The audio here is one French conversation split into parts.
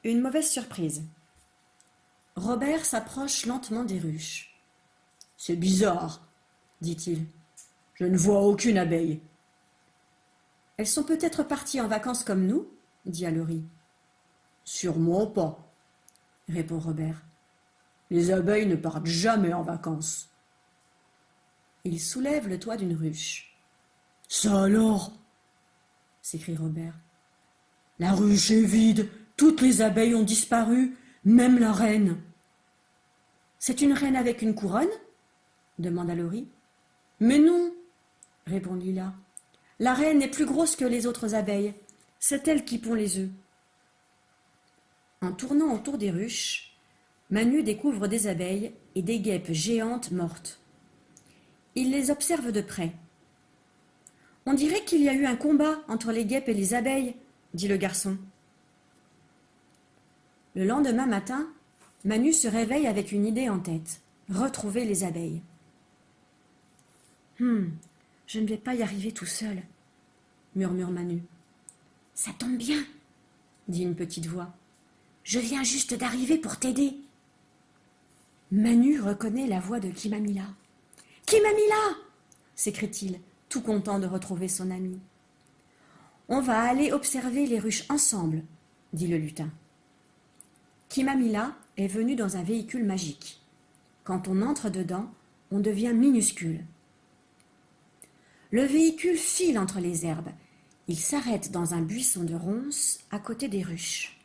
Une mauvaise surprise. Robert s'approche lentement des ruches. C'est bizarre, dit-il. Je ne vois aucune abeille. Elles sont peut-être parties en vacances comme nous, dit Alory. Sûrement pas, Répond Robert. les abeilles ne partent jamais en vacances. Il soulève le toit d'une ruche. Ça alors, S'écrie Robert. la ruche est vide, toutes les abeilles ont disparu, même la reine. C'est une reine avec une couronne demanda Alory. Mais non, Répond Lila. La reine est plus grosse que les autres abeilles. C'est elle qui pond les œufs. En tournant autour des ruches, Manu découvre des abeilles et des guêpes géantes mortes. Il les observe de près. On dirait qu'il y a eu un combat entre les guêpes et les abeilles, dit le garçon. Le lendemain matin, Manu se réveille avec une idée en tête. Retrouver les abeilles. Je ne vais pas y arriver tout seul, murmure Manu. Ça tombe bien, dit une petite voix. Je viens juste d'arriver pour t'aider. Manu reconnaît la voix de Kimamila. Kimamila s'écrie-t-il, tout content de retrouver son ami. On va aller observer les ruches ensemble, dit le lutin. Kimamila est venue dans un véhicule magique. Quand on entre dedans, on devient minuscule. Le véhicule file entre les herbes. Il s'arrête dans un buisson de ronces à côté des ruches.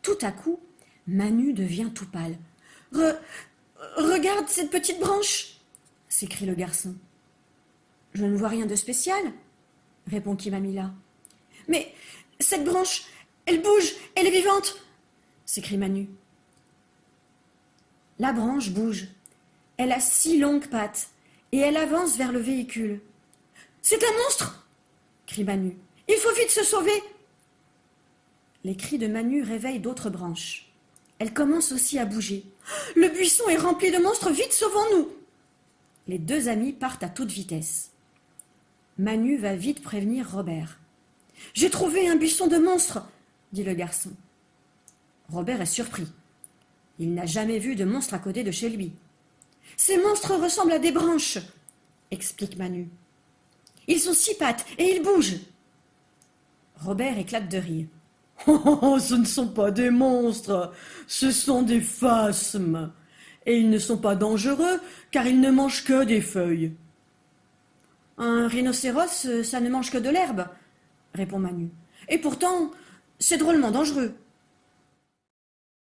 Tout à coup, Manu devient tout pâle. Regarde cette petite branche s'écrie le garçon. Je ne vois rien de spécial, répond Kimamila. Mais cette branche, elle bouge, elle est vivante s'écrie Manu. La branche bouge. Elle a 6 longues pattes et elle avance vers le véhicule. C'est un monstre crie Manu. Il faut vite se sauver. Les cris de Manu réveillent d'autres branches. Elles commencent aussi à bouger. Le buisson est rempli de monstres, vite sauvons-nous. Les deux amis partent à toute vitesse. Manu va vite prévenir Robert. J'ai trouvé un buisson de monstres, dit le garçon. Robert est surpris. Il n'a jamais vu de monstre à côté de chez lui. Ces monstres ressemblent à des branches, explique Manu. Ils ont 6 pattes et ils bougent. Robert éclate de rire. Oh, ce ne sont pas des monstres, ce sont des phasmes. Et ils ne sont pas dangereux, car ils ne mangent que des feuilles. Un rhinocéros, ça ne mange que de l'herbe, répond Manu. Et pourtant, c'est drôlement dangereux.